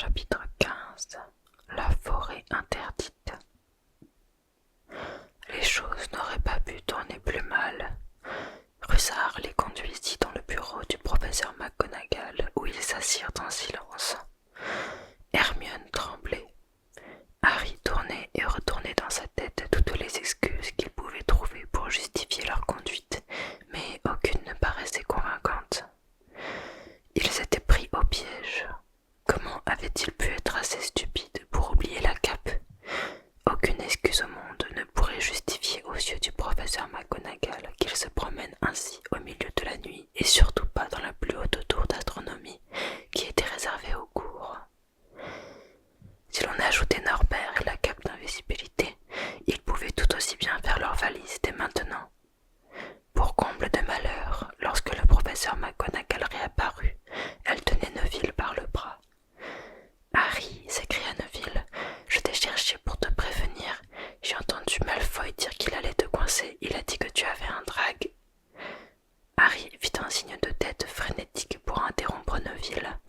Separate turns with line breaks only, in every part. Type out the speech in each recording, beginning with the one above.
Chapitre 15. La forêt interdite. Les choses n'auraient pas pu tourner plus mal. Russard les conduisit dans le bureau du professeur McGonagall où ils s'assirent en silence. Hermione tremblait. Harry tournait et retournait dans sa tête toutes les excuses qu'il pouvait trouver pour justifier leur conduite, mais aucune ne paraissait convaincante. Ils étaient pris au piège. Comment avait-il pu être assez stupide pour oublier la cape? Aucune excuse au monde ne pourrait justifier aux yeux du professeur McGonagall qu'il se promène ainsi au milieu de la nuit et surtout pas dans la plus haute tour d'astronomie qui était réservée au cours. Si l'on ajoutait Norbert et la cape d'invisibilité, ils pouvaient tout aussi bien faire leur valise dès maintenant. Pour comble de malheur, lorsque le professeur McGonagall réapparut, elle tenait Neville par le bras. « Harry, s'écria Neville, je t'ai cherché pour te prévenir. J'ai entendu Malfoy dire qu'il allait te coincer. Il a dit que tu avais un drag. » Harry fit un signe de tête frénétique pour interrompre Neville,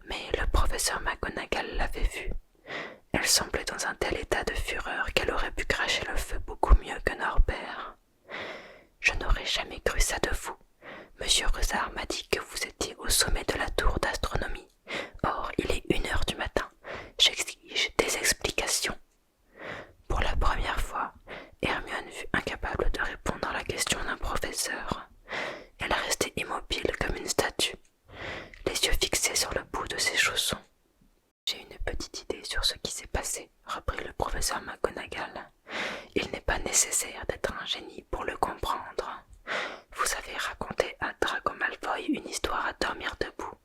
mais le professeur McGonagall l'avait vu. Elle semblait dans un tel état de fureur qu'elle aurait pu cracher le feu beaucoup mieux que Norbert. « Je n'aurais jamais cru ça de vous. Monsieur Russard m'a dit que vous étiez au sommet de la tour d'astronomie. Or, il est 1 heure du matin. J'exige des explications. » Pour la première fois, Hermione fut incapable de répondre à la question d'un professeur. Elle restait immobile comme une statue, les yeux fixés sur le bout de ses chaussons. « J'ai une petite idée sur ce qui s'est passé, » reprit le professeur McGonagall. « Il n'est pas nécessaire d'être un génie pour le comprendre. Vous avez raconté à Draco Malfoy une histoire à dormir debout,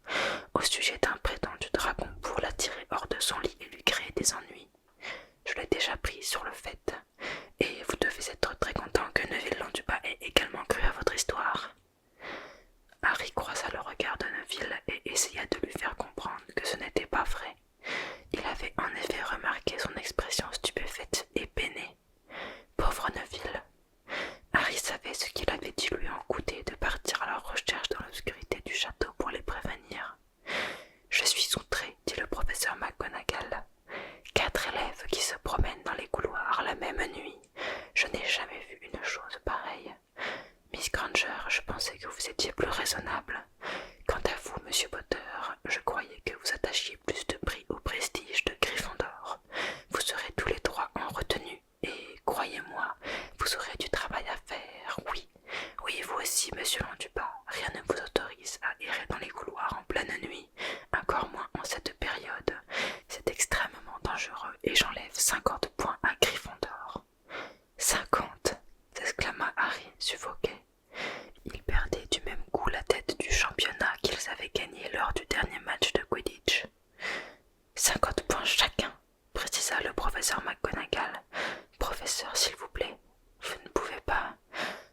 au sujet d'un prétendu dragon pour l'attirer hors de son lit et lui créer des ennuis. Je l'ai déjà pris sur le fait, et vous devez être très content que Neville Londubat ait également cru à votre histoire. » Harry croisa le regard de Neville et essaya de lui faire comprendre que ce n'était pas vrai. Il avait en effet remarqué son expression stupéfaite et peinée. Pauvre Neville! Harry savait ce qu'il avait dû lui en coûter de partir à leur recherche dans l'obscurité du château pour les prévenir. « Je suis outré, » dit le professeur McGonagall. « 4 élèves qui se promènent dans les couloirs la même nuit. Je n'ai jamais vu une chose pareille. Miss Granger, je pensais que vous étiez plus raisonnable. Quant à vous, monsieur Potter, je croyais que vous attachiez plus de prix au prestige de Gryffondor. Vous serez tous les 3 en retenue, et, croyez-moi, vous aurez du travail à faire, oui. Oui, vous aussi, monsieur Londubat, rien ne vous autorise à errer dans les couloirs en pleine nuit, encore moins en cette période. C'est extrêmement dangereux, et j'enlève 50 points à Gryffondor. 50 ! S'exclama Harry, suffoqué. Ils perdaient du même coup la tête du championnat qu'ils avaient gagné lors du dernier match de Quidditch. 50 points chacun, précisa le professeur McGonagall. Professeur, s'il vous plaît, vous ne pouvez pas.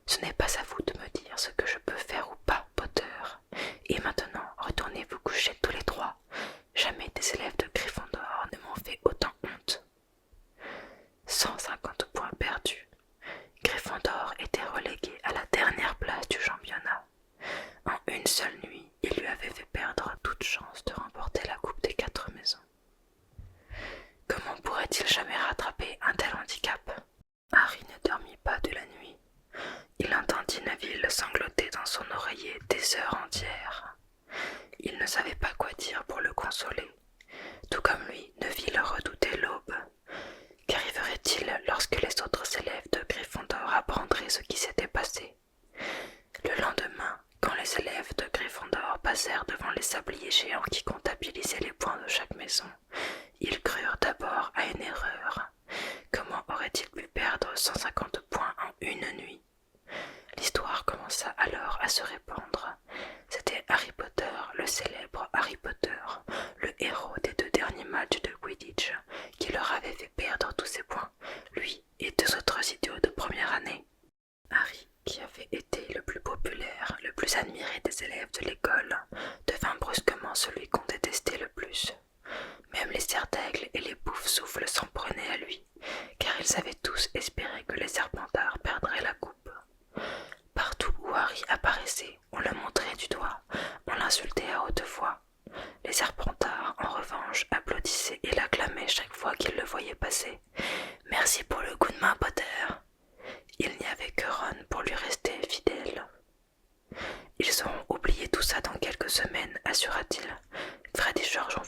Ce n'est pas à vous de me dire ce que je peux faire ou pas, Potter. Et maintenant, retournez vous coucher tous les 3. Jamais des élèves de Gryffondor ne m'ont fait autant honte. 150 points perdus. Gryffondor était relégué à la dernière place du championnat. En une seule nuit, il lui avait fait perdre toute chance de remporter la Coupe des 4 maisons. Comment pourrait-il jamais rattraper un tel handicap? Harry ne dormit pas de la nuit. Il entendit Neville sangloter dans son oreiller des heures entières. Il ne savait pas quoi dire pour le consoler. Tout comme lui, Neville redoutait l'aube. Qu'arriverait-il lorsque les autres élèves de Gryffondor apprendraient ce qui s'était passé? Le lendemain, quand les élèves de Gryffondor passèrent devant les sabliers géants qui comptabilisaient les points de chaque maison, ils crurent d'abord à une erreur. Comment aurait-il pu perdre 150 points en une nuit? L'histoire commença alors à se répandre. C'était Harry Potter, le célèbre Harry Potter, le héros des 2 derniers matchs de Quidditch, qui leur avait fait perdre tous ses points, lui et 2 autres idiots de première année. Harry, qui avait été le plus populaire, le plus admiré des élèves de l'école, devint brusquement celui qu'on détestait le plus. Même les serre-d'aigle et les poufs-souffles s'en prenaient à lui, car ils avaient tous espéré que les Serpentards perdraient la coupe. Partout où Harry apparaissait, on le montrait du doigt, on l'insultait à haute voix. Les Serpentards, en revanche, applaudissaient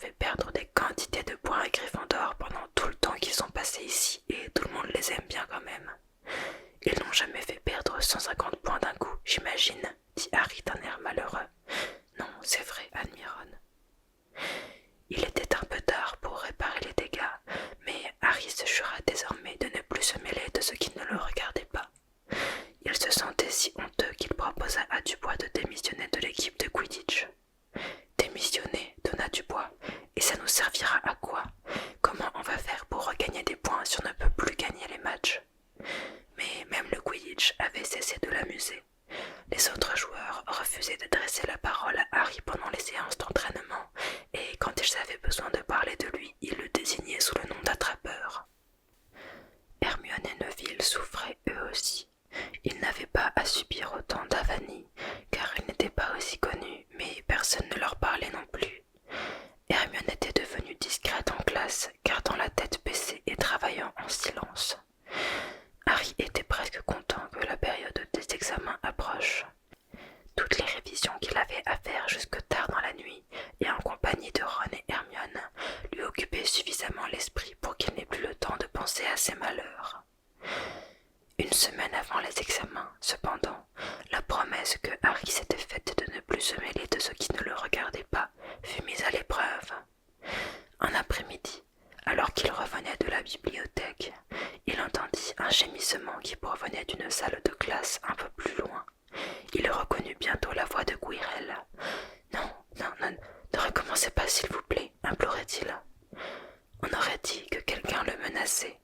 fait perdre des quantités de points à Gryffondor pendant tout le temps qu'ils sont passés ici, et tout le monde les aime bien quand même. Ils n'ont jamais fait perdre 150 points d'un coup, j'imagine, dit Harry d'un air malheureux. Non, c'est vrai, admit Ron. Il était un peu tard pour réparer les dégâts, mais Harry se jura désormais de ne plus se mêler de ceux qui ne le regardaient pas. Il se sentait si honteux qu'il proposa à Dubois de démissionner de l'équipe de Quidditch. Démissionner, donna Dubois, et ça nous servira à quoi? Comment on va faire pour regagner des points si on ne peut plus gagner les matchs? Mais même le Quidditch avait cessé de l'amuser. Les autres joueurs refusaient de dresser la parole à Harry pendant les séances d'entraînement, et quand ils avaient besoin de parler de lui, ils le désignaient sous le nom d'attrapeur. Hermione et Neville souffraient eux aussi. Ils n'avaient pas à subir autant d'avanies, car ils n'étaient pas aussi connus, mais personne ne leur parlait non plus. Hermione était devenue discrète en classe, gardant la tête baissée et travaillant en silence. Harry était presque content que la période des examens approche. Toutes les révisions qu'il avait à faire jusque tard dans la nuit, et en compagnie de Ron et Hermione, lui occupaient suffisamment l'esprit pour qu'il n'ait plus le temps de penser à ses malheurs. Une semaine avant les examens, cependant, la promesse que Harry s'était faite de ne plus se mêler de ceux qui ne le regardaient pas fut mise à l'épreuve. Un après-midi, alors qu'il revenait de la bibliothèque, il entendit un gémissement qui provenait d'une salle de classe un peu plus loin. Il reconnut bientôt la voix de Quirrell. « Non, ne recommencez pas s'il vous plaît, implorait-il. On aurait dit que quelqu'un le menaçait. »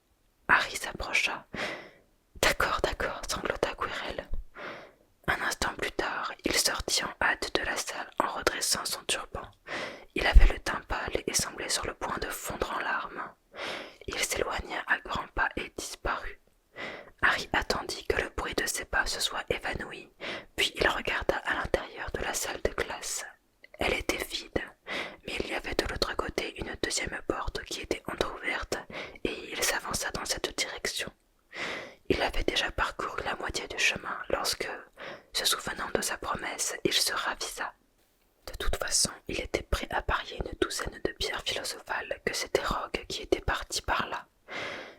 Harry s'approcha. « D'accord, sanglota Quirrell. » Un instant plus tard, il sortit en hâte de la salle en redressant son turban. Il avait le teint pâle et semblait sur le point de fondre en larmes. Il s'éloigna à grands pas et disparut. Harry attendit que le bruit de ses pas se soit évanoui, puis il regarda à l'intérieur de la salle de classe. Elle était vide, mais il y avait de l'autre côté une deuxième porte qui était entr'ouverte, et il s'avança dans cette direction. Il avait déjà parcouru la moitié du chemin lorsque, se souvenant de sa promesse, il se ravisa. De toute façon, il était prêt à parier une douzaine de pierres philosophales que c'était Rogue qui était parti par là.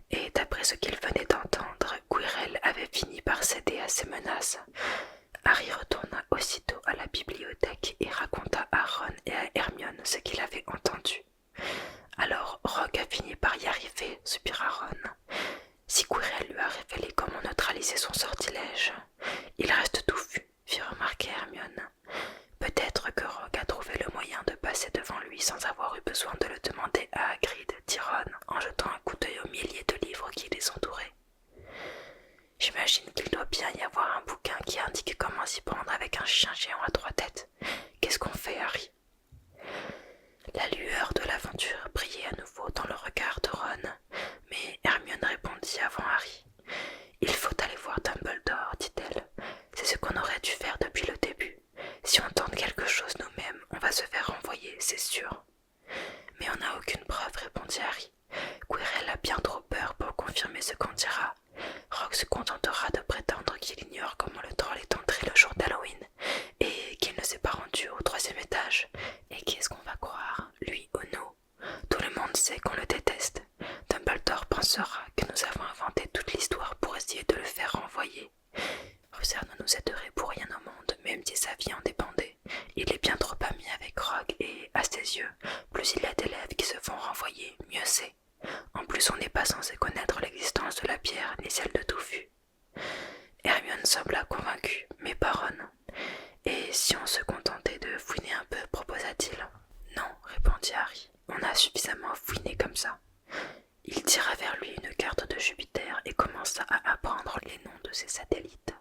Et d'après ce qu'il venait d'entendre, Quirrell avait fini par céder à ses menaces. Harry retourna aussitôt à la bibliothèque et raconta à Ron et à Hermione ce qu'il avait entendu. Alors Rogue a fini par y arriver, soupira Ron. Si Quirrell lui a révélé comment neutraliser son sortilège, il reste touffu, fit remarquer Hermione. Peut-être que Rogue a trouvé le moyen de passer devant lui sans avoir eu besoin de le demander à Hagrid, dit Ron, en jetant un coup d'œil aux milliers de livres qui les entouraient. J'imagine qu'il doit bien y avoir un bouquin qui indique comment s'y prendre avec un chien géant à 3 têtes. Qu'est-ce qu'on fait, Harry? La lueur de l'aventure brillait à nouveau dans le regard de Ron, mais Hermione répondit avant Harry. « Il faut aller voir Dumbledore, dit-elle. C'est ce qu'on aurait dû faire depuis le début. Si on tente quelque chose nous-mêmes, on va se faire renvoyer, c'est sûr. » « Mais on n'a aucune preuve, répondit Harry. Quirrell a bien trop peur pour confirmer ce qu'on dira. Rogue se contentera de prétendre qu'il ignore comment le troll est entré le jour d'Halloween et qu'il ne s'est pas rendu au 3e étage. Et qui est-ce qu'on va croire, lui ou nous? Tout le monde sait qu'on le déteste. Dumbledore pensera que nous avons inventé toute l'histoire pour essayer de le faire renvoyer. Russer ne nous aiderait pour rien au monde, même si sa vie en dépendait. Il est bien trop ami avec Rogue et, à ses yeux, plus il y a d'élèves qui se font renvoyer, mieux c'est. En plus, on n'est pas censé connaître l'existence de la pierre ni celle de Touffu. Hermione sembla convaincue, mais pas Ron. Et si on se contentait de fouiner un peu, proposa-t-il. Non, répondit Harry, on a suffisamment fouiné comme ça. Il tira vers lui une carte de Jupiter et commença à apprendre les noms de ses satellites.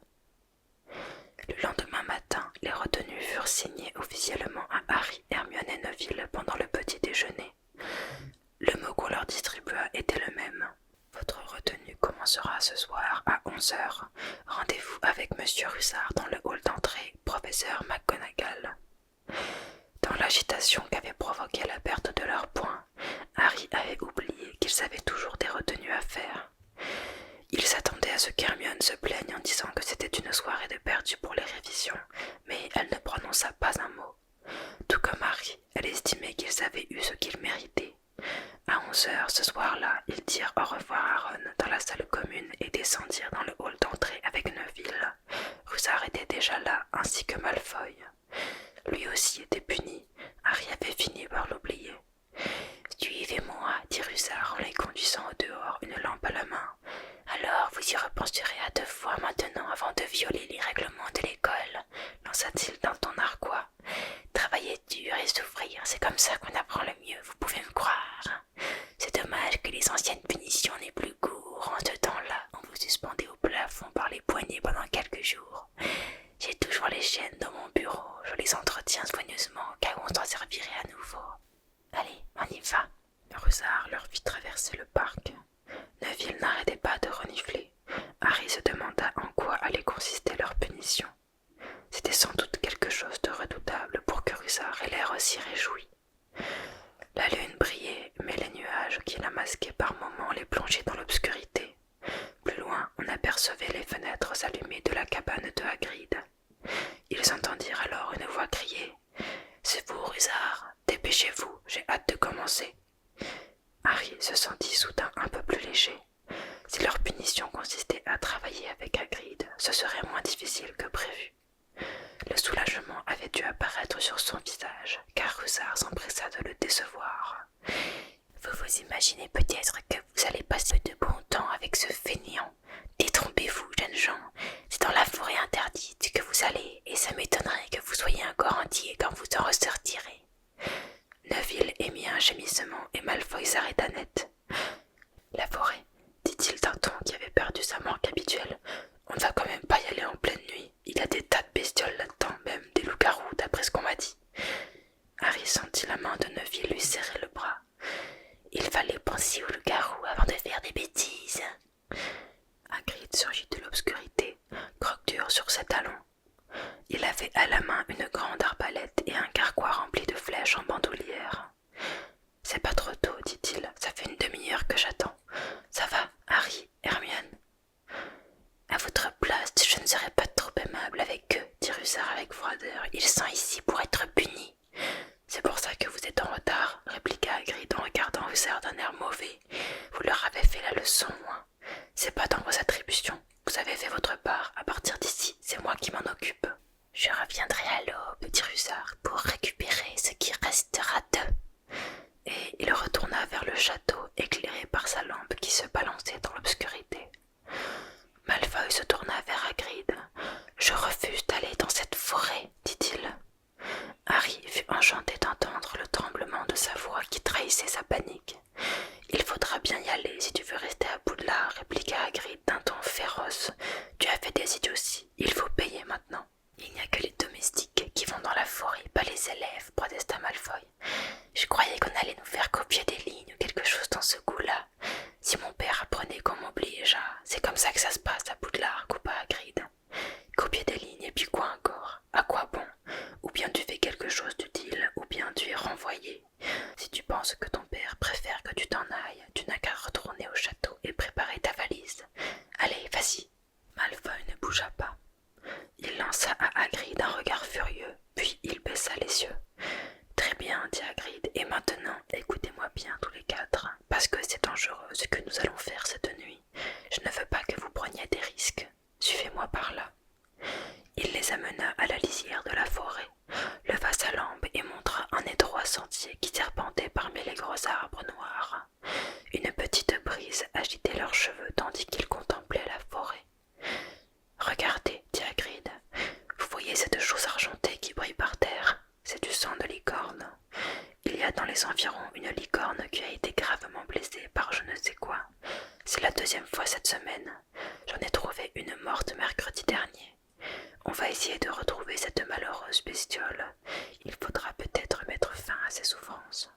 Le lendemain matin, les retenues furent signées officiellement à Harry, Hermione et Neville pendant le petit déjeuner. Le mot qu'on leur distribua était le même. Votre retenue commencera ce soir à 11h. Rendez-vous avec Monsieur Russard dans le hall d'entrée, professeur McGonagall. Dans l'agitation qu'avait provoquée la perte de leurs points, Harry avait oublié qu'ils avaient toujours des retenues à faire. Il s'attendait à ce qu'Hermione se plaigne en disant que c'était une soirée de perdu pour les révisions, mais elle ne prononça pas un mot. Tout comme Harry, elle estimait qu'ils avaient eu ce qu'ils 11 heures ce soir-là, ils dirent au revoir à Ron dans la salle commune et descendirent dans le hall d'entrée avec Neville. Rusard était déjà là, ainsi que Malfoy. Lui aussi était puni. Harry avait fini par l'oublier. « Suivez-moi, dit Rusard en les conduisant au dehors, une lampe à la main. Alors vous y repenserez à 2 fois maintenant avant de violer les règlements de l'école, lança-t-il d'un ton narquois. Travailler dur et souffrir, c'est comme ça qu'on apprend le mieux, vous pouvez me croire. C'est dommage que les anciennes punitions n'aient plus cours. En ce temps-là, on vous suspendait au plafond par les poignets pendant quelques jours. J'ai toujours les chaînes dans mon bureau, je les entretiens soigneusement car on s'en servirait à nouveau. Allez, on y va. Rusard leur fit traverser le parc. Neville n'arrêtait pas de renifler. Harry se demanda en quoi allait consister leur punition. C'était sans doute quelque chose de redoutable pour que Rusard ait l'air aussi réjoui. La lune brillait, mais les nuages qui la masquaient par moments les plongeaient dans l'obscurité. Plus loin, on apercevait les fenêtres allumées de la cabane de Hagrid. Ils entendirent alors une voix crier « C'est vous, Rusard, dépêchez-vous, j'ai hâte de commencer. » Harry se sentit soudain un peu plus léger. Si leur punition consistait à travailler avec Hagrid, ce serait moins difficile que prévu. Le soulagement avait dû apparaître sur son visage, car Rusard s'empressa de le décevoir. « Vous vous imaginez peut-être que vous allez passer de bon temps avec ce fainéant. Détrompez-vous, jeunes gens, c'est dans la forêt interdite que vous allez, et ça m'étonnerait que vous soyez encore entier quand vous en ressortirez. » Neville émit un gémissement et Malfoy s'arrêta net. « La forêt, dit-il d'un ton qui avait perdu sa marque habituelle. On ne va quand même pas y aller en pleine nuit. Il y a des tas de bestioles là-dedans, même des loups-garous, d'après ce qu'on m'a dit. » Harry sentit la main de Neville lui serrer le bras. « Il fallait penser aux loups-garous avant de faire des bêtises. » Hagrid surgit de l'obscurité, croque-dur sur ses talons. Il avait à la main une grande arbalète et un carquois rempli de flèches en bandoulière. « C'est pas trop tôt, dit-il, ça fait une demi-heure que j'attends. Ça va, Harry, Hermione ?»« À votre place, je ne serais pas trop aimable avec eux, dit Rusard avec froideur. Ils sont ici pour être punis. »« C'est pour ça que vous êtes en retard, répliqua Hagrid en regardant Rusard d'un air mauvais. Vous leur avez fait la leçon, moi. C'est pas dans vos attributions. Vous avez fait votre part. À partir d'ici, c'est moi qui m'en occupe. »« Je reviendrai à l'aube, dit Rusard, pour récupérer ce qui restera d'eux. » Et il retourna vers le château, éclairé par sa lampe qui se balançait dans l'obscurité. Malfoy se tourna vers Hagrid. « Je refuse d'aller dans cette forêt, dit-il. » Harry fut enchanté d'entendre le tremblement de sa voix qui trahissait sa panique. « Il faudra bien y aller si tu veux rester à Poudlard, répliqua Hagrid d'un ton féroce. Tu as fait des idioties, il faut payer maintenant. »« Il n'y a que les domestiques qui vont dans la forêt, pas les élèves, protesta Malfoy. Je croyais qu'on allait nous faire copier des lignes ou quelque chose dans ce goût-là. Si mon père apprenait qu'on m'oblige, c'est comme ça que ça se passe à Poudlard, coupa Hagrid. Copier des lignes et puis quoi encore? À quoi bon? Ou bien tu fais quelque chose d'utile, ou bien tu es renvoyé. Si tu penses que ton père préfère que tu t'en ailles, tu n'as qu'à retourner au château et préparer ta valise. Allez, vas-y. » Malfoy ne bougea pas. Il lança à Hagrid un regard furieux, puis il baissa les yeux. « Très bien, dit Hagrid, et maintenant, écoutez-moi bien tous les 4, parce que c'est dangereux ce que nous allons faire cette nuit. Je ne veux pas que vous preniez des risques. Suivez-moi par là. » Il les amena à la lisière de la forêt, leva sa lampe et montra un étroit sentier qui serpentait parmi les gros arbres noirs. Une petite brise agitait leurs cheveux tandis qu'ils contemplaient la forêt. « Regardez, dit Hagrid, vous voyez cette chose argentée qui brille par terre? C'est du sang de licorne. Il y a dans les environs une licorne qui a été gravement blessée par je ne sais quoi. C'est la 2e fois cette semaine. J'en ai trouvé une morte mercredi dernier. On va essayer de retrouver cette malheureuse bestiole. Il faudra peut-être mettre fin à ses souffrances. »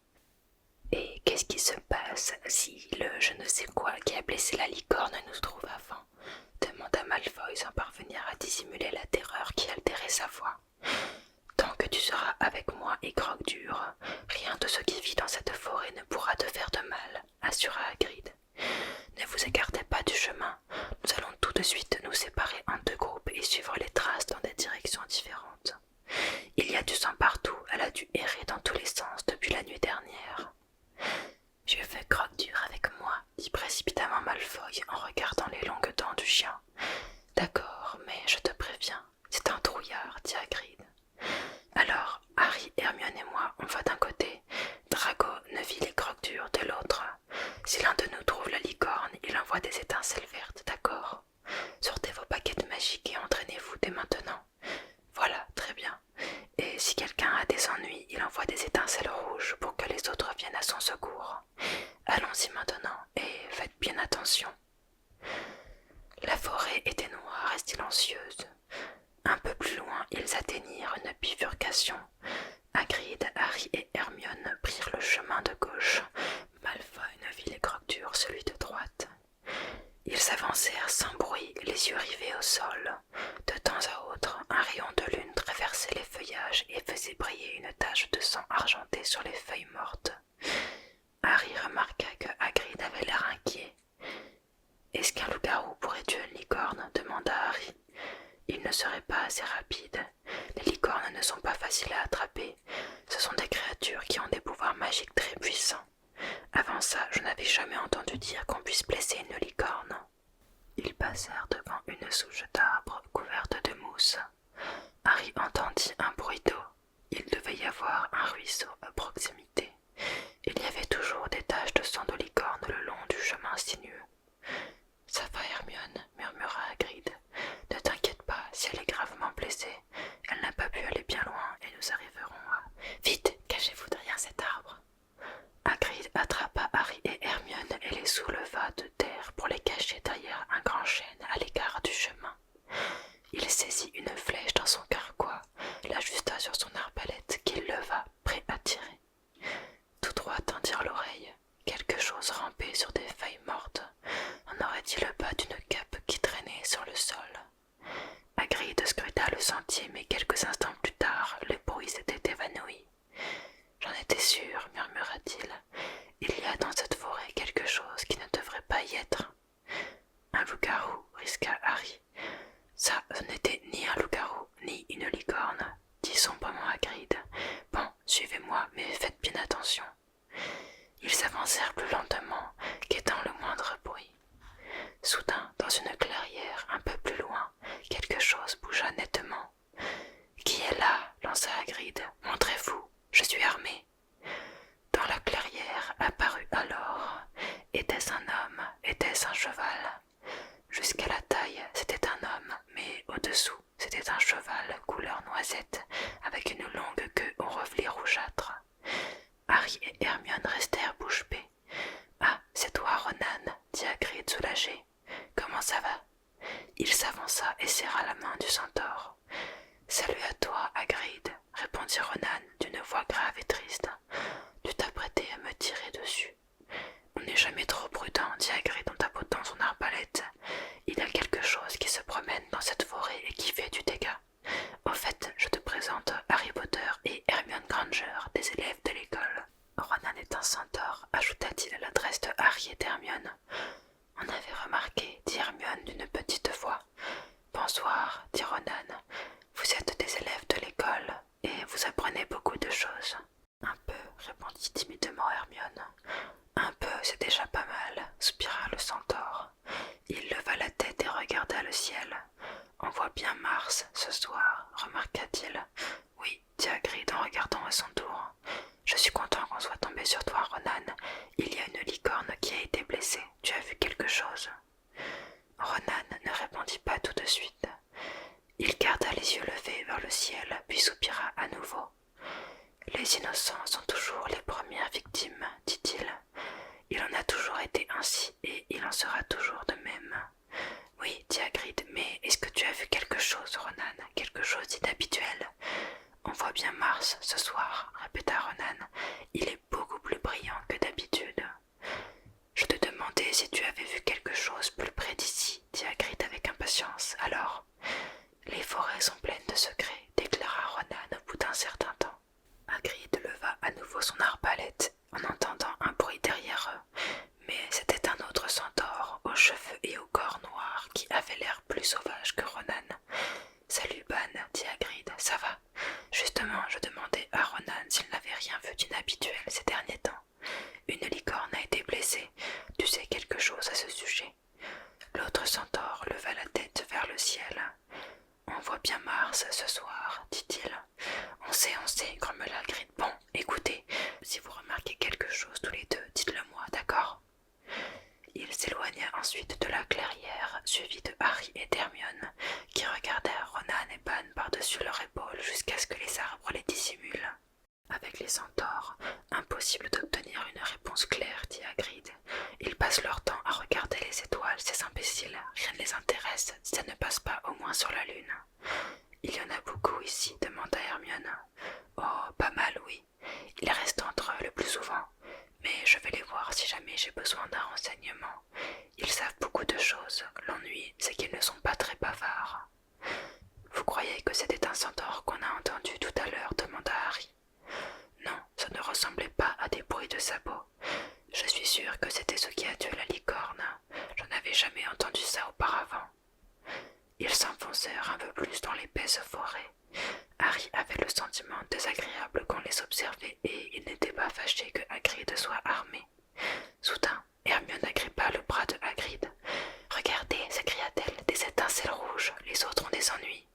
« Et qu'est-ce qui se passe si le je ne sais quoi qui a blessé la licorne nous trouve avant ?» demanda Malfoy sans parvenir à dissimuler la terreur qui altérait sa voix. « Tant que tu seras avec moi et croque-dur, rien de ce qui vit dans cette forêt ne pourra te faire de mal, » assura Hagrid. « Ne vous écartez pas du chemin, nous allons tout de suite nous séparer en 2 groupes et suivre les traces dans des directions différentes. Il y a du sang partout, elle a dû errer dans tous les sens depuis la nuit dernière. » « Je veux croque Si l'un de nous trouve la licorne, il envoie des étincelles vertes, d'accord? Sortez vos baguettes magiques et entraînez-vous dès maintenant. Voilà, très bien. Et si quelqu'un a des ennuis, il envoie des étincelles rouges pour que les autres viennent à son secours. Allons-y maintenant et faites bien attention. La forêt était noire et silencieuse. Un peu plus loin, ils atteignirent une bifurcation. Hagrid, Harry et Hermione prirent le chemin de gauche. Malfoy ne vit les croque-durs celui de droite. Ils s'avancèrent sans bruit, les yeux rivés au sol. De temps à autre, un rayon de lune traversait les feuillages et faisait briller une tache de sang argenté sur les feuilles mortes. Harry remarqua que Hagrid avait l'air inquiet. « Est-ce qu'un loup-garou pourrait tuer une licorne ?» demanda Harry. « Il ne serait pas assez rapide. Les licornes ne sont pas faciles à attraper. Ce sont des créatures qui ont des pouvoirs magiques très puissants. Avant ça, je n'avais jamais entendu dire qu'on puisse blesser une licorne. » Ils passèrent devant une souche d'arbre couverte de mousse. Harry entendit un bruit d'eau. Il devait y avoir un ruisseau à proximité. Il y avait toujours des taches de sang de licorne le long du chemin sinueux. « Ça va, Hermione, » murmura Hagrid. « Ne t'inquiète pas, si elle est gravement blessée, elle n'a pas pu aller bien loin et nous arriverons à... Vite, cachez-vous derrière cet arbre. » Hagrid attrapa Harry et Hermione et les souleva de terre pour les cacher derrière un grand chêne à l'écart du chemin. Il saisit une flèche dans son carquois, l'ajusta sur son arbalète qu'il leva, prêt à tirer. Tous trois tendirent l'oreille. Quelque chose rampait sur des feuilles mortes. On aurait dit le bas d'une cape qui traînait sur le sol. Hagrid scruta le sentier, mais quelques instants plus tard, le bruit s'était évanoui. « J'en étais sûr, » murmura-t-il. « Il y a dans cette forêt quelque chose qui ne devrait pas y être. » « Un loup-garou, » risqua Harry. « Ça, ce n'était ni un loup-garou, ni une licorne, » dit sombrement Hagrid. « Bon, suivez-moi, mais faites bien attention. » Ils s'avancèrent plus lentement, guettant le moindre bruit. Soudain, dans une clairière un peu plus loin, quelque chose bougea nettement. « Qui est là ?» lança Hagrid. « Montrez-vous, je suis armé. » Dans la clairière apparut alors. Était-ce un homme? Était-ce un cheval? Jusqu'à la taille, c'était un homme, mais au-dessous, c'était un cheval couleur noisette, avec une longue queue aux reflets rougeâtres. Harry et Hermione restèrent bouche bée. « Ah, c'est toi, Ronan » dit Hagrid soulagé. « Comment ça va ?» Il s'avança et serra la main du centaure. « Salut à toi, Hagrid » répondit Ronan d'une voix grave et triste. « Tu t'apprêtais à me tirer dessus. »« On n'est jamais trop prudent, » dit Hagrid en tapotant son arbalète. « Il y a quelque chose qui se promène dans cette forêt et qui fait du dégât. Au fait, je te présente Harry Potter et Hermione Granger, des élèves de l'école. » Ronan est un centaure, ajouta-t-il à l'adresse de Harry et d'Hermione. « On avait remarqué, » dit Hermione d'une petite voix. « Bonsoir, » dit Ronan. « Vous êtes des élèves de l'école et vous apprenez beaucoup de choses. »« Un peu, » répondit timidement Hermione. « Un peu, c'est déjà pas mal, » soupira le centaure. Il leva la tête et regarda le ciel. « On voit bien Mars ce soir, » remarqua-t-il. « Oui, » dit Hagrid en regardant à son tour. « Je suis content qu'on soit tombé sur toi, Ronan. Il y a une licorne qui a été blessée. Tu as vu quelque chose ?» Ronan ne répondit pas tout de suite. Il garda les yeux levés vers le ciel, puis soupira à nouveau. « Les innocents sont toujours les premières victimes, dit-il. ensuite de la clairière, suivi de Harry et d'Hermione, qui regardèrent Ronan et Ban par-dessus leur épaule jusqu'à ce que les arbres les dissimulent. Avec les centaures, impossible d'obtenir une réponse claire, dit Hagrid. Ils passent leur temps à regarder les étoiles, ces imbéciles. Rien ne les intéresse, si ça ne passe pas au moins sur la lune. Il y en a beaucoup ici, demanda Hermione. Oh, pas mal, oui. Ils restent entre eux le plus souvent. Mais je vais les voir si jamais j'ai besoin d'un renseignement. Ils savent beaucoup de choses. L'ennui, c'est qu'ils ne sont pas très bavards. Vous croyez que c'était un centaure qu'on a entendu tout à l'heure, demanda Harry. Non, ça ne ressemblait pas à des bruits de sabots. Je suis sûr que c'était ce qui a tué la licorne. Je n'avais jamais entendu ça auparavant. Ils s'enfoncèrent un peu plus dans l'épaisse forêt. Harry avait le sentiment désagréable qu'on les observait et il n'était pas fâché que Hagrid soit armé. Soudain, Hermione agrippa le bras de Hagrid. « Regardez, s'écria-t-elle, des étincelles rouges, les autres ont des ennuis. »«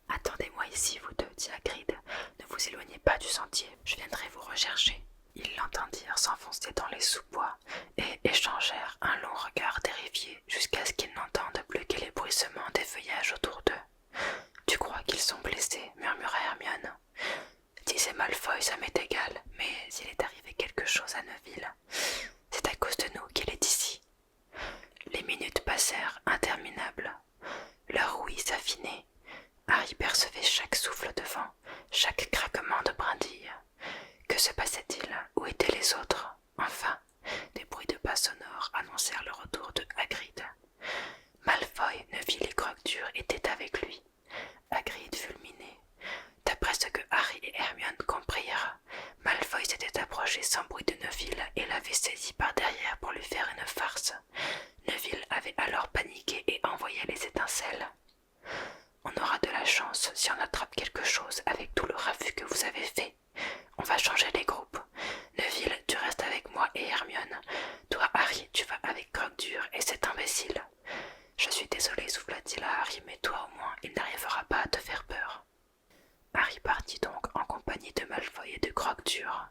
Attendez-moi ici, vous deux, dit Hagrid. Ne vous éloignez pas du sentier, je viendrai vous rechercher. » Ils l'entendirent s'enfoncer dans les sous-bois et échangèrent un long regard terrifié jusqu'à ce qu'ils n'entendent plus que les bruissements des feuillages autour d'eux. « Tu crois qu'ils sont blessés ?» murmura Hermione. « Disait Malfoy, ça m'est égal, mais s'il est arrivé quelque chose à Neville, c'est à cause de nous qu'il est ici. » Les minutes passèrent interminables. Leur ouïe s'affinait. Harry percevait chaque souffle de vent, chaque craquement de brindilles. Que se passait-il? Où étaient les autres? Enfin, des bruits de pas sonores annoncèrent le retour de Hagrid. Malfoy, Neville et Croque-Dur étaient avec lui. Hagrid fulminait. D'après ce que Harry et Hermione comprirent, Malfoy s'était approché sans bruit de Neville et l'avait saisi par derrière pour lui faire une farce. Neville avait alors paniqué et envoyé les étincelles. « On aura de la chance si on attrape quelque chose avec tout le raffut que vous avez fait. On va changer les groupes. Neville, tu restes avec moi et Hermione. Toi, Harry, tu vas avec Croque-Dur et cet imbécile. Je suis désolé, souffla-t-il à Harry, mais toi au moins, il n'arrivera pas à te faire peur. » Harry partit donc en compagnie de Malfoy et de Croque-Dur.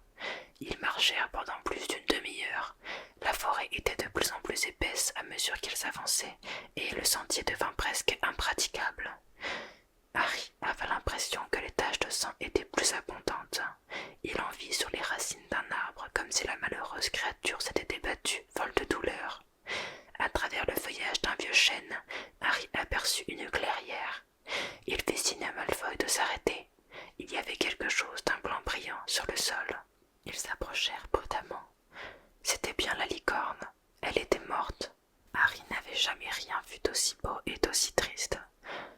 Ils marchèrent pendant plus d'une demi-heure. La forêt était de plus en plus épaisse à mesure qu'ils avançaient, et le sentier devint presque impraticable. Harry avait l'impression que les taches de sang étaient plus abondantes. Il en vit sur les racines d'un arbre comme si la malheureuse créature s'était débattue, folle de douleur. À travers le feuillage d'un vieux chêne, Harry aperçut une clairière. Il fit signe à Malfoy de s'arrêter. Il y avait quelque chose d'un blanc brillant sur le sol. Ils s'approchèrent prudemment. C'était bien la licorne. Elle était morte. Harry n'avait jamais rien vu d'aussi beau et d'aussi triste.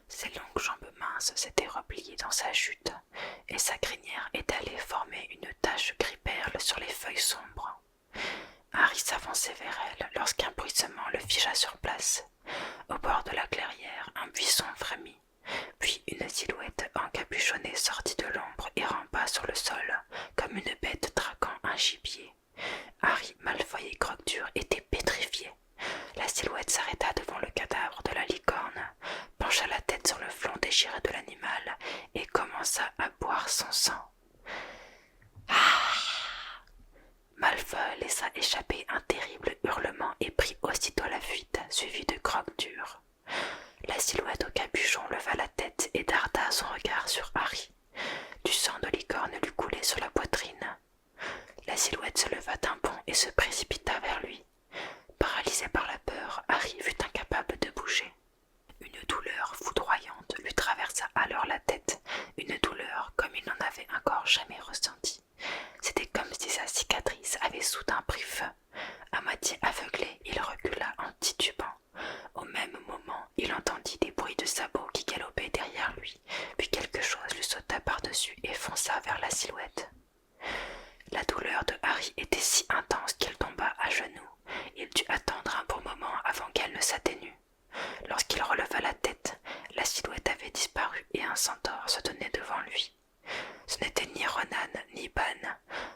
Ses longues jambes minces s'étaient repliées dans sa chute, et sa crinière étalée formait une tache gris-perle sur les feuilles sombres. Harry s'avançait vers elle lorsqu'un bruissement le figea sur place. Au bord de la clairière, un buisson frémit. Puis une silhouette encapuchonnée sortit de l'ombre et rampa sur le sol, comme une bête traquant un gibier. Harry, Malfoy et Croque-Dur étaient pétrifiés. La silhouette s'arrêta devant le cadavre de la licorne, pencha la tête sur le flanc déchiré de l'animal et commença à boire son sang. Ah! Malfoy laissa échapper un terrible hurlement et prit aussitôt la fuite, suivi de Croque-Dur. La silhouette au capuchon leva la tête et darda son regard sur Harry. Du sang de licorne lui coulait sur la poitrine. La silhouette se leva d'un bond et se précipita vers lui. Paralysé par la peur, Harry fut incapable de bouger. Une douleur foudroyante lui traversa alors la tête, une douleur comme il n'en avait encore jamais ressentie. C'était comme si sa cicatrice avait soudain pris feu. À moitié aveuglé, il recula en titubant. Au même moment, il entendit des bruits de sabots qui galopaient derrière lui, puis quelque chose lui sauta par-dessus et fonça vers la silhouette. La douleur de Harry était si intense qu'il tomba à genoux. Il dut attendre un bon moment avant qu'elle ne s'atténue. Lorsqu'il releva la tête, la silhouette avait disparu et un centaure se tenait devant lui. Ce n'était ni Ronan ni Ban.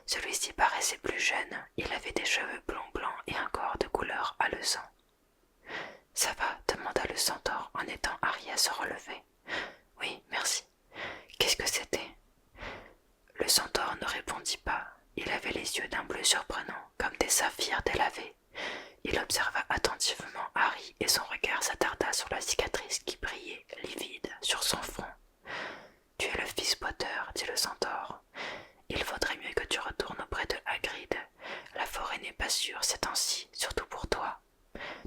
Celui-ci paraissait plus jeune, il avait des cheveux blonds blancs et un corps de couleur alezan. « Ça va ?» demanda le centaure en aidant Harry à se relever. « Oui, merci. Qu'est-ce que c'était ?» Le centaure ne répondit pas. Il avait les yeux d'un bleu surprenant, comme des saphirs délavés. Il observa attentivement Harry et son regard s'attarda sur la cicatrice qui brillait, livide, sur son front. « Tu es le fils Potter, dit le centaure. Il faudrait mieux que tu retournes auprès de Hagrid. La forêt n'est pas sûre ces temps-ci, surtout pour toi.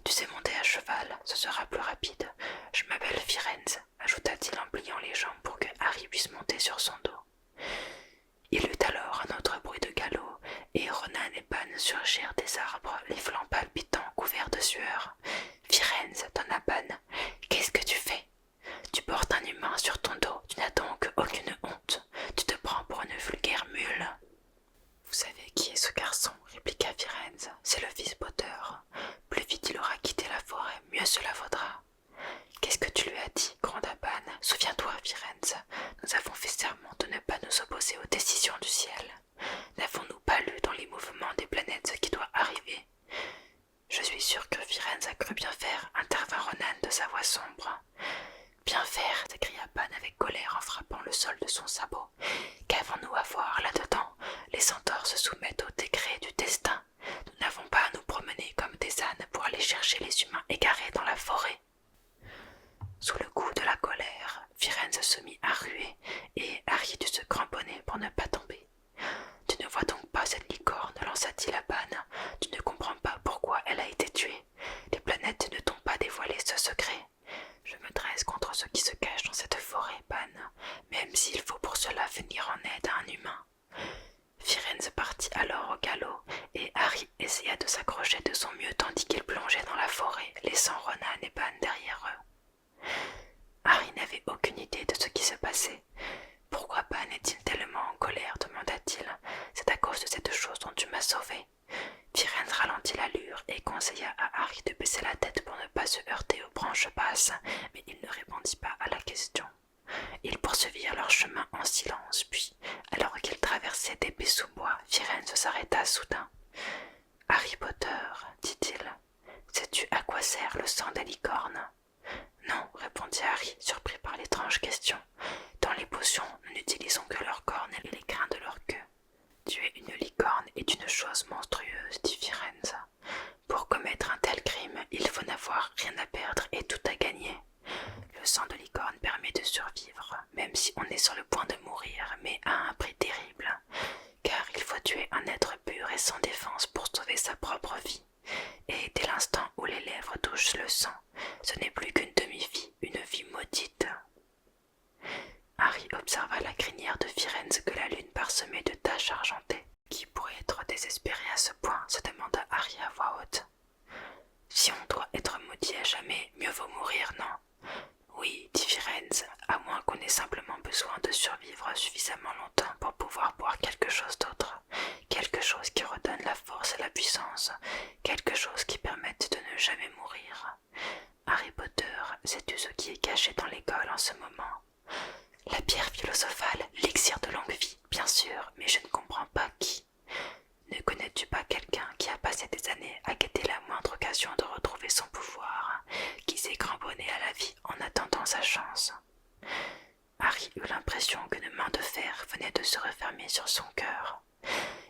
Tu sais monter à cheval, ce sera plus rapide. Je m'appelle Firenze, ajouta-t-il en pliant les jambes pour que Harry puisse monter sur son dos. Il eut alors un autre bruit de galop, et Ronan et Pan surgirent des arbres, les flancs palpitants couverts de sueur. « Firenze, donna Pan, qu'est-ce que tu fais? Tu portes un humain sur ton dos, tu n'as donc aucune honte. Tu te prends pour une vulgaire mule. » « Vous savez qui est ce garçon ?» répliqua Firenze. « C'est le fils Potter. Plus vite il aura quitté la forêt, mieux cela vaudra. »« Qu'est-ce que tu lui as dit ?» gronda Pan. « Souviens-toi, Firenze, nous avons fait serment de ne pas nous opposer aux décisions du ciel. N'avons-nous pas lu dans les mouvements des planètes ce qui doit arriver ?» Je suis sûr que Firenze a cru bien faire, intervint Ronan de sa voix sombre. « Bien faire !» s'écria Pan avec colère en frappant le sol de son sabot. « Qu'avons-nous à voir là-dedans? Les centaures se soumettent au décret du destin. Nous n'avons pas à nous promener comme des ânes pour aller chercher les humains égarés dans la forêt. » Sous le coup de la colère, Firenze se mit à ruer et Harry dut se cramponner pour ne pas tomber. « Tu ne vois donc pas cette licorne ?» lança-t-il à Pan. « Tu ne comprends pas pourquoi elle a été tuée. Les planètes ne t'ont pas dévoilé ce secret. Je me dresse contre ceux qui se cachent dans cette forêt, Pan, même s'il faut pour cela venir en aide à un humain. » Firenze partit alors au galop, et Harry essaya de s'accrocher de son mieux tandis qu'il plongeait dans la forêt, laissant Ronan et Pan derrière eux. Harry n'avait aucune idée de ce qui se passait. « Pourquoi Pan est-il tellement en colère ?» demanda-t-il. « C'est à cause de cette chose dont tu m'as sauvé. » Firenze ralentit l'allure et conseilla à Harry de baisser la tête pour ne pas se heurter aux branches basses, mais il ne répondit pas à la question. Ils poursuivirent leur chemin en silence, puis, alors qu'ils traversaient d'épais sous-bois, Firenze s'arrêta soudain. « Harry Potter, dit-il, sais-tu à quoi sert le sang des licornes ?»« Non, répondit Harry, surpris par l'étrange question. Dans les potions, nous n'utilisons que leurs cornes et les grains de leur queue. »« Tuer une licorne est une chose monstrueuse, dit Firenze. Pour commettre un tel crime, il faut n'avoir rien à perdre et tout à gagner. Le sang de licorne permet de survivre, même si on est sur le point de mourir, mais à un prix terrible, car il faut tuer un être pur et sans défense pour sauver sa propre vie. Et dès l'instant où les lèvres touchent le sang, ce n'est plus qu'une demi-vie, une vie maudite. » Harry observa la crinière de Firenze que la lune parsemait de taches argentées. Qui pourrait être désespéré à ce point, se demanda Harry à voix haute. « Si on doit être maudit à jamais, mieux vaut mourir, non ?»« Oui, dit Firenze, à moins qu'on ait simplement besoin de survivre suffisamment longtemps pour pouvoir boire quelque chose d'autre, quelque chose qui redonne la force et la puissance, quelque chose qui permette de ne jamais mourir. Harry Potter, sais-tu ce qui est caché dans l'école en ce moment ? La pierre philosophale, l'élixir de longue vie, bien sûr, mais je ne comprends pas qui. Ne connais-tu pas quelqu'un qui a passé des années à guetter la moindre occasion de retrouver son pouvoir, qui s'est cramponné à la vie en attendant sa chance ?» Harry eut l'impression qu'une main de fer venait de se refermer sur son cœur.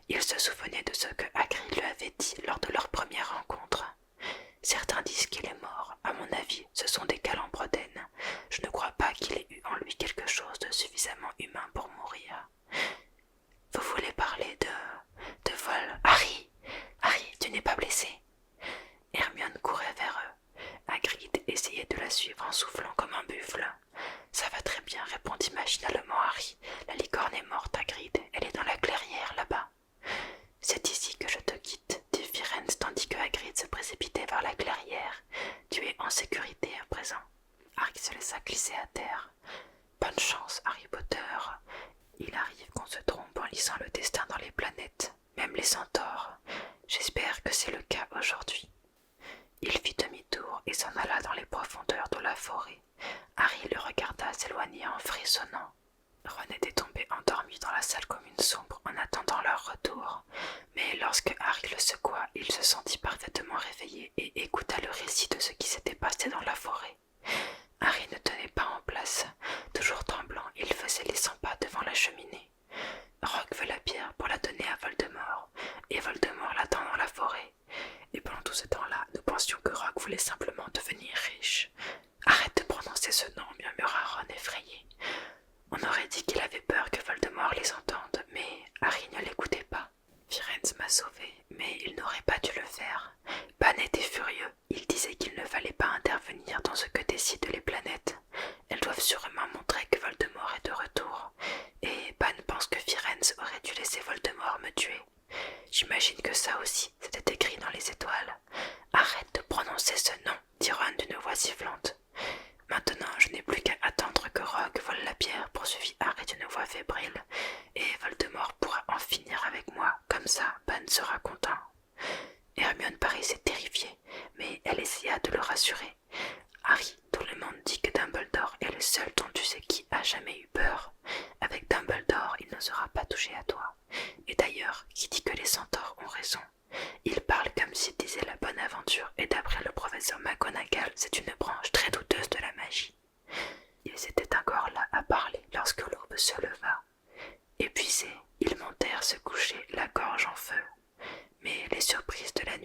Il se souvenait de ce que Hagrid lui avait dit lors de leur première rencontre. « Certains disent qu'il est mort. À mon avis, ce sont des calembredaines. Je ne crois pas qu'il ait eu en lui quelque chose de suffisamment humain pour mourir. » « Vous voulez parler de vol ? Harry, tu n'es pas blessé ?» Hermione courait vers eux. Hagrid essayait de la suivre en soufflant comme un buffle. « Ça va très bien, répondit machinalement Harry. La licorne est morte, Hagrid. Elle est dans la clairière, là-bas. »« C'est ici que je te quitte, dit Firenze tandis que Hagrid se précipitait vers la clairière. Tu es en sécurité à présent. » Harry se laissa glisser à terre. « Bonne chance, Harry Potter. Il arrive qu'on se trompe en lisant le destin dans les planètes, même les centaures. J'espère que c'est le cas aujourd'hui. » Il fit demi-tour et s'en alla dans les profondeurs de la forêt. Harry le regarda s'éloigner en frissonnant. Ron était tombé endormi dans la salle commune sombre en attendant leur retour, mais lorsque Harry le secoua, il se sentit parfaitement réveillé et écouta le récit de ce qui s'était passé dans la forêt. Harry ne tenait pas en place. Toujours tremblant, il faisait les 100 pas devant la cheminée. Rogue veut la pierre pour la donner à Voldemort, et Voldemort l'attend dans la forêt. Et pendant tout ce temps-là, nous pensions que Rogue voulait simplement devenir riche. Arrête de prononcer ce nom, murmura Ron effrayé. On aurait dit qu'il avait peur que Voldemort les entende, mais Harry ne l'écoutait pas. Firenze m'a sauvé, mais il n'aurait pas dû le faire. Pan était furieux. Il disait qu'il ne fallait pas intervenir dans ce que décident les planètes. Elles doivent sûrement montrer que Voldemort est de retour. Et Pan pense que Firenze aurait dû laisser Voldemort me tuer. J'imagine que ça aussi, c'était écrit dans les étoiles. Arrête de prononcer ce nom, dit Ron d'une voix sifflante. Maintenant, je n'ai plus qu'à attendre que Rogue vole la pierre, poursuivit Harry d'une voix fébrile, et Voldemort pourra en finir avec moi, comme ça, Pan sera content. Hermione paraissait terrifiée, mais elle essaya de le rassurer. Harry, tout le monde dit que Dumbledore est le seul dont tu sais qui a jamais eu peur. Avec Dumbledore, il ne sera pas touché à toi. Et d'ailleurs, qui dit que les centaures ont raison? Il parle comme s'il disait la bonne aventure, et d'après le professeur McGonagall, c'est une branche très douteuse de la magie. Ils étaient encore là à parler lorsque l'aube se leva. Épuisés, ils montèrent se coucher, la gorge en feu. Mais les surprises de la